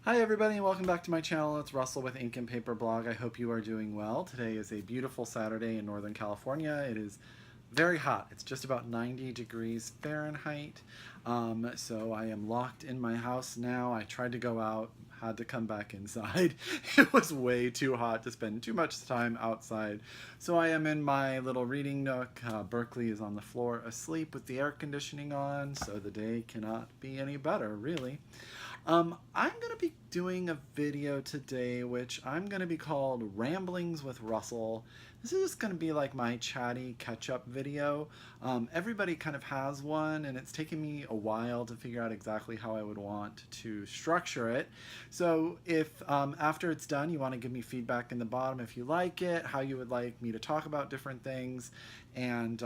Hi everybody and welcome back to my channel. It's Russell with Ink and Paper Blog. I hope you are doing well. Today is a beautiful Saturday in Northern California. It is very hot. It's just about 90 degrees Fahrenheit. So I am locked in my house now. I tried to go out, had to come back inside. It was way too hot to spend too much time outside. So I am in my little reading nook. Berkeley is on the floor asleep with the air conditioning on, so the day cannot be any better, really. I'm going to be doing a video today which I'm going to be called Ramblings with Russell. This is just going to be like my chatty catch-up video. Everybody kind of has one, and it's taken me a while to figure out exactly how I would want to structure it. So if after it's done you want to give me feedback in the bottom if you like it, how you would like me to talk about different things, and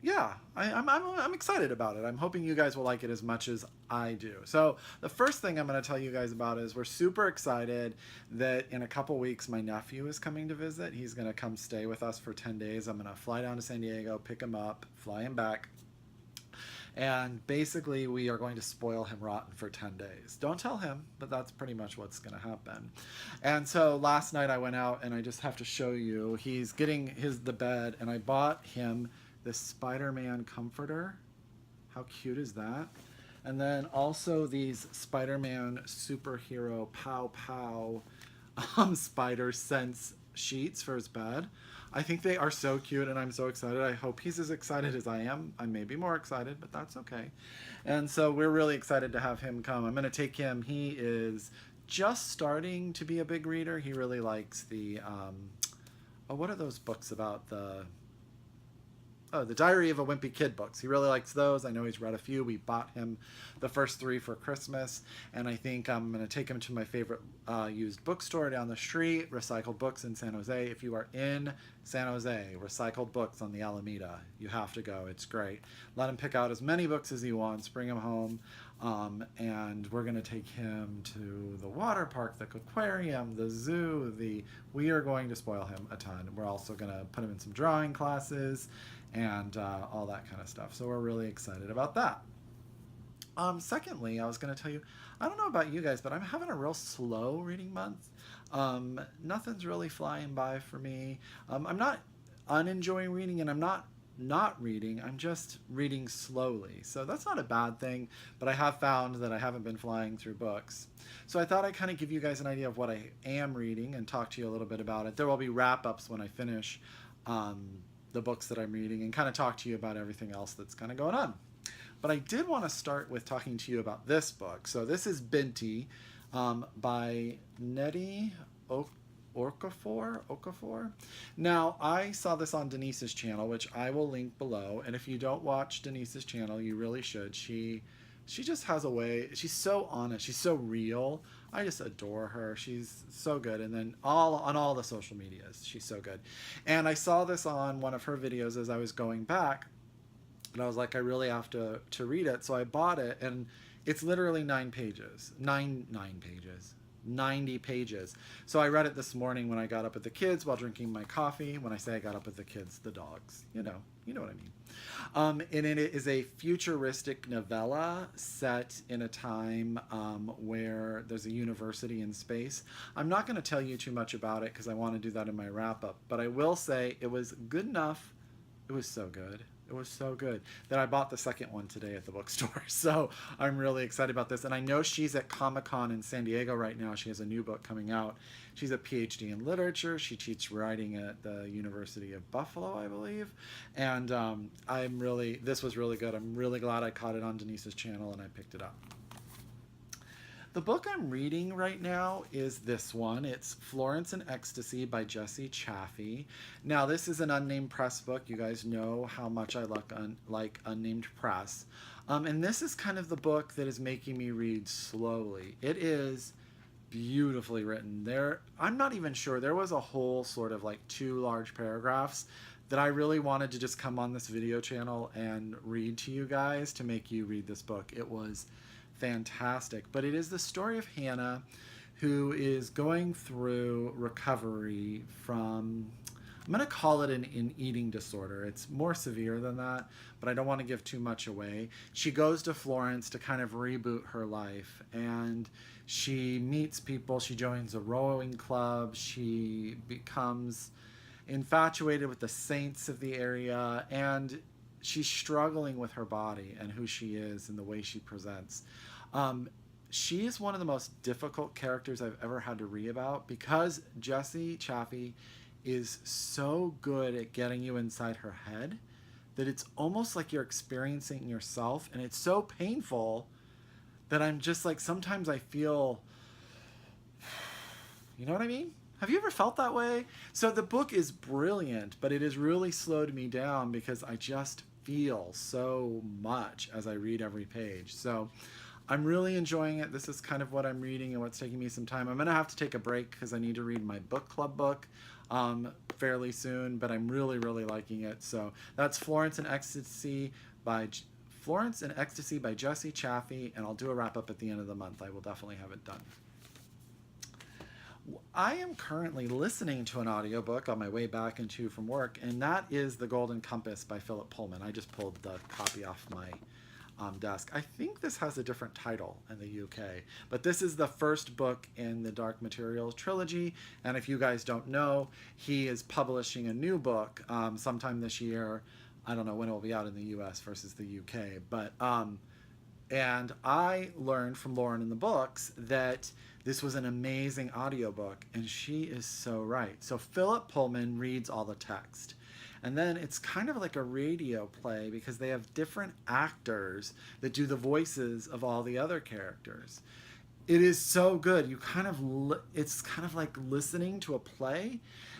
yeah, I'm excited about it. I'm hoping you guys will like it as much as I do. So the first thing I'm going to tell you guys about is we're super excited that in a couple weeks my nephew is coming to visit. He's going to come stay with us for 10 days. I'm going to fly down to San Diego, pick him up, fly him back. And basically we are going to spoil him rotten for 10 days. Don't tell him, but that's pretty much what's going to happen. And so last night I went out, and I just have to show you, he's getting the bed, and I bought him this Spider-Man comforter. How cute is that? And then also these Spider-Man superhero pow pow spider sense sheets for his bed. I think they are so cute, and I'm so excited. I hope he's as excited as I am. I may be more excited, but that's okay. And so we're really excited to have him come. I'm going to take him. He is just starting to be a big reader. He really likes the oh, what are those books about the Diary of a Wimpy Kid books. He really likes those. I know he's read a few. We bought him the first 3 for Christmas, and I think I'm going to take him to my favorite used bookstore down the street, Recycled Books in San Jose. If you are in San Jose, Recycled Books on the Alameda, you have to go. It's great. Let him pick out as many books as he wants, bring him home, and we're going to take him to the water park, the aquarium, the zoo. We are going to spoil him a ton. We're also going to put him in some drawing classes and all that kind of stuff. So we're really excited about that. Secondly, I was going to tell you, I don't know about you guys, but I'm having a real slow reading month. Nothing's really flying by for me. I'm not unenjoying reading, and I'm not reading. I'm just reading slowly. So that's not a bad thing, but I have found that I haven't been flying through books. So I thought I'd kind of give you guys an idea of what I am reading and talk to you a little bit about it. There will be wrap-ups when I finish the books that I'm reading, and kind of talk to you about everything else that's kind of going on. But I did want to start with talking to you about this book. So this is Binti by Nnedi Okorafor. Now, I saw this on Denise's channel, which I will link below. And if you don't watch Denise's channel, you really should. She just has a way. She's so honest. She's so real. I just adore her. She's so good. And then on all the social medias, she's so good. And I saw this on one of her videos as I was going back, and I was like, I really have to read it. So I bought it, and it's literally 9 pages. 9 pages. 90 pages. So I read it this morning when I got up with the kids while drinking my coffee. When I say I got up with the kids, the dogs. You know what I mean. And it is a futuristic novella set in a time where there's a university in space. I'm not going to tell you too much about it because I want to do that in my wrap-up, but I will say it was good enough. It was so good. It was so good that I bought the second one today at the bookstore. So I'm really excited about this. And I know she's at Comic-Con in San Diego right now. She has a new book coming out. She's a PhD in literature. She teaches writing at the University of Buffalo, I believe. And this was really good. I'm really glad I caught it on Denise's channel and I picked it up. The book I'm reading right now is this one. It's Florence in Ecstasy by Jesse Chaffee. Now, this is an unnamed press book. You guys know how much I like unnamed press. And this is kind of the book that is making me read slowly. It is beautifully written. I'm not even sure. There was a whole sort of like 2 large paragraphs that I really wanted to just come on this video channel and read to you guys to make you read this book. It was fantastic. But it is the story of Hannah, who is going through recovery from I'm going to call it an eating disorder. It's more severe than that, but I don't want to give too much away. She goes to Florence to kind of reboot her life, and she meets people. She joins a rowing club. She becomes infatuated with the saints of the area, and she's struggling with her body and who she is and the way she presents. She is one of the most difficult characters I've ever had to read about, because Jessie Chaffee is so good at getting you inside her head that it's almost like you're experiencing yourself, and it's so painful that I'm just like, sometimes I feel, you know what I mean? Have you ever felt that way? So the book is brilliant, but it has really slowed me down because I just feel so much as I read every page. So I'm really enjoying it. This is kind of what I'm reading and what's taking me some time. I'm going to have to take a break because I need to read my book club book fairly soon, but I'm really, really liking it. So that's Florence and Ecstasy by Jessie Chaffee, and I'll do a wrap up at the end of the month. I will definitely have it done. I am currently listening to an audiobook on my way back into from work, and that is The Golden Compass by Philip Pullman. I just pulled the copy off my desk. I think this has a different title in the UK, but this is the first book in the Dark Materials trilogy, and if you guys don't know, he is publishing a new book sometime this year. I don't know when it will be out in the US versus the UK, but and I learned from Lauren in the books that this was an amazing audiobook, and she is so right. So Philip Pullman reads all the text. And then it's kind of like a radio play because they have different actors that do the voices of all the other characters. It is so good. It's kind of like listening to a play,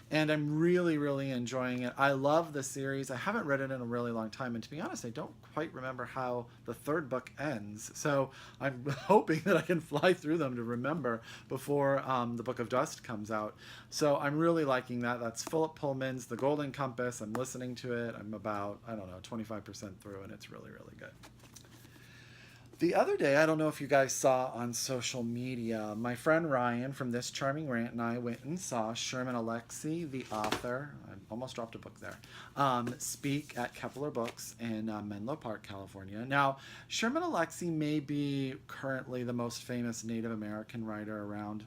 and I'm really, really enjoying it. I love the series. I haven't read it in a really long time, and to be honest, I don't quite remember how the third book ends. So I'm hoping that I can fly through them to remember before the Book of Dust comes out. So I'm really liking that. That's Philip Pullman's The Golden Compass. I'm listening to it. I'm about, 25% through, and it's really, really good. The other day, I don't know if you guys saw on social media, my friend Ryan from This Charming Rant and I went and saw Sherman Alexie, the author, I almost dropped a book there, speak at Kepler Books in Menlo Park, California. Now, Sherman Alexie may be currently the most famous Native American writer around,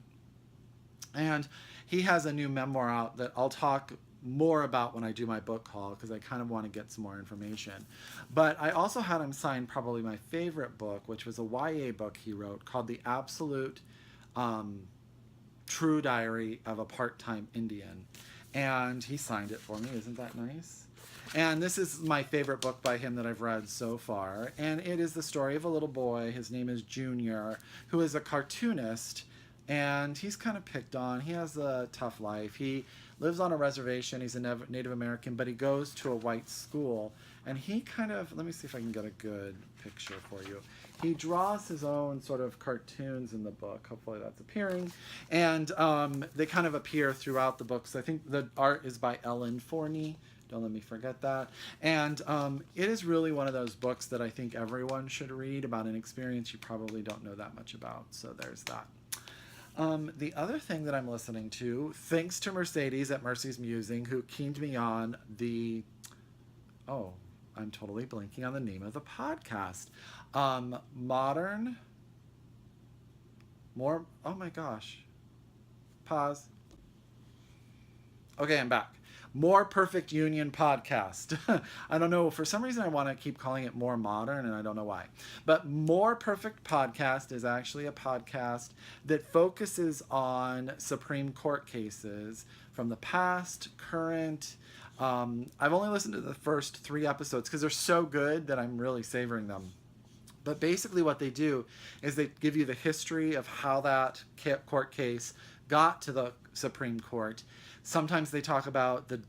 and he has a new memoir out that I'll talk more about when I do my book haul, because I kind of want to get some more information. But I also had him sign probably my favorite book, which was a YA book he wrote called The Absolute True Diary of a Part-Time Indian. And he signed it for me. Isn't that nice? And this is my favorite book by him that I've read so far. And it is the story of a little boy, his name is Junior, who is a cartoonist, and he's kind of picked on. He has a tough life. He lives on a reservation. He's a Native American, but he goes to a white school, and he kind of, let me see if I can get a good picture for you. He draws his own sort of cartoons in the book. Hopefully that's appearing. And they kind of appear throughout the books. I think the art is by Ellen Forney. Don't let me forget that. And it is really one of those books that I think everyone should read about an experience you probably don't know that much about. So there's that. The other thing that I'm listening to, thanks to Mercedes at Mercy's Musing, who keened me on I'm totally blanking on the name of the podcast. Oh my gosh. Pause. Okay, I'm back. More Perfect Union podcast. I don't know. For some reason, I want to keep calling it More Modern, and I don't know why. But More Perfect Podcast is actually a podcast that focuses on Supreme Court cases from the past, current. I've only listened to the first 3 episodes because they're so good that I'm really savoring them. But basically what they do is they give you the history of how that court case got to the Supreme Court. Sometimes they talk about the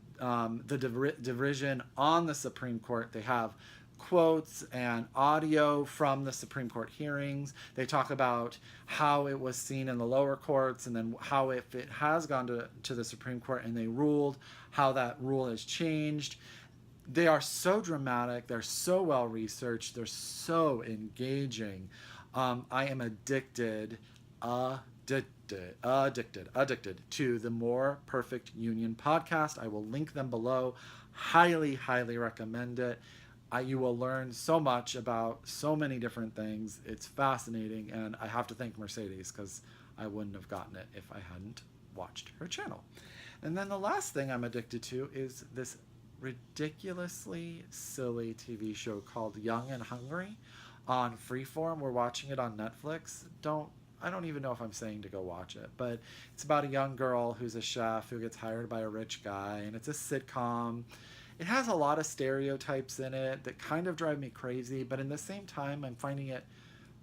division on the Supreme Court. They have quotes and audio from the Supreme Court hearings. They talk about how it was seen in the lower courts, and then how if it has gone to the Supreme Court and they ruled, how that rule has changed. They are so dramatic. They're so well researched. They're so engaging. I am addicted. addicted to the More Perfect Union podcast. I will link them below. Highly, highly recommend it. You will learn so much about so many different things. It's fascinating, and I have to thank Mercedes because I wouldn't have gotten it if I hadn't watched her channel. And then the last thing I'm addicted to is this ridiculously silly TV show called Young and Hungry on Freeform. We're watching it on Netflix. I don't even know if I'm saying to go watch it, but it's about a young girl who's a chef who gets hired by a rich guy, and it's a sitcom. It has a lot of stereotypes in it that kind of drive me crazy, but in the same time, I'm finding it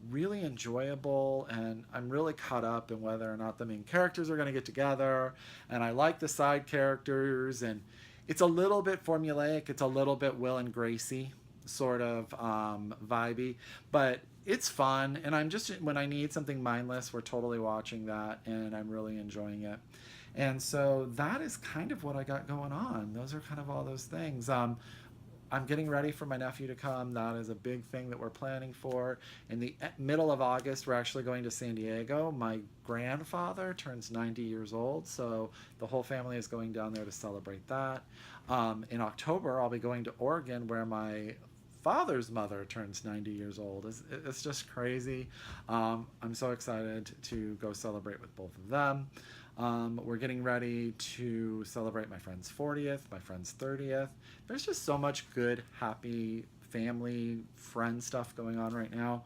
really enjoyable, and I'm really caught up in whether or not the main characters are going to get together, and I like the side characters, and it's a little bit formulaic. It's a little bit Will and Gracie sort of vibey, but it's fun, and I'm just, when I need something mindless, we're totally watching that, and I'm really enjoying it. And so that is kind of what I got going on. Those are kind of all those things. I'm getting ready for my nephew to come. That is a big thing that we're planning for. In the middle of August, we're actually going to San Diego. My grandfather turns 90 years old, so the whole family is going down there to celebrate that. In October, I'll be going to Oregon, where my father's mother turns 90 years old. It's just crazy. I'm so excited to go celebrate with both of them. We're getting ready to celebrate my friend's 40th, my friend's 30th. There's just so much good, happy family, friend stuff going on right now.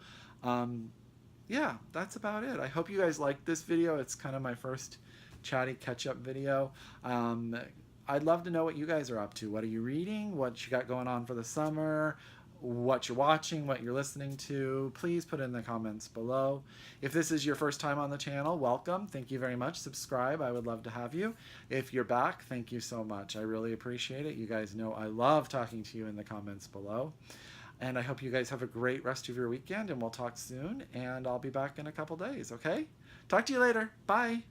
Yeah, that's about it. I hope you guys liked this video. It's kind of my first chatty catch-up video. I'd love to know what you guys are up to. What are you reading? What you got going on for the summer? What you're watching, what you're listening to, please put it in the comments below. If this is your first time on the channel, welcome. Thank you very much. Subscribe. I would love to have you. If you're back, thank you so much. I really appreciate it. You guys know I love talking to you in the comments below. And I hope you guys have a great rest of your weekend, and we'll talk soon. And I'll be back in a couple days, okay? Talk to you later. Bye.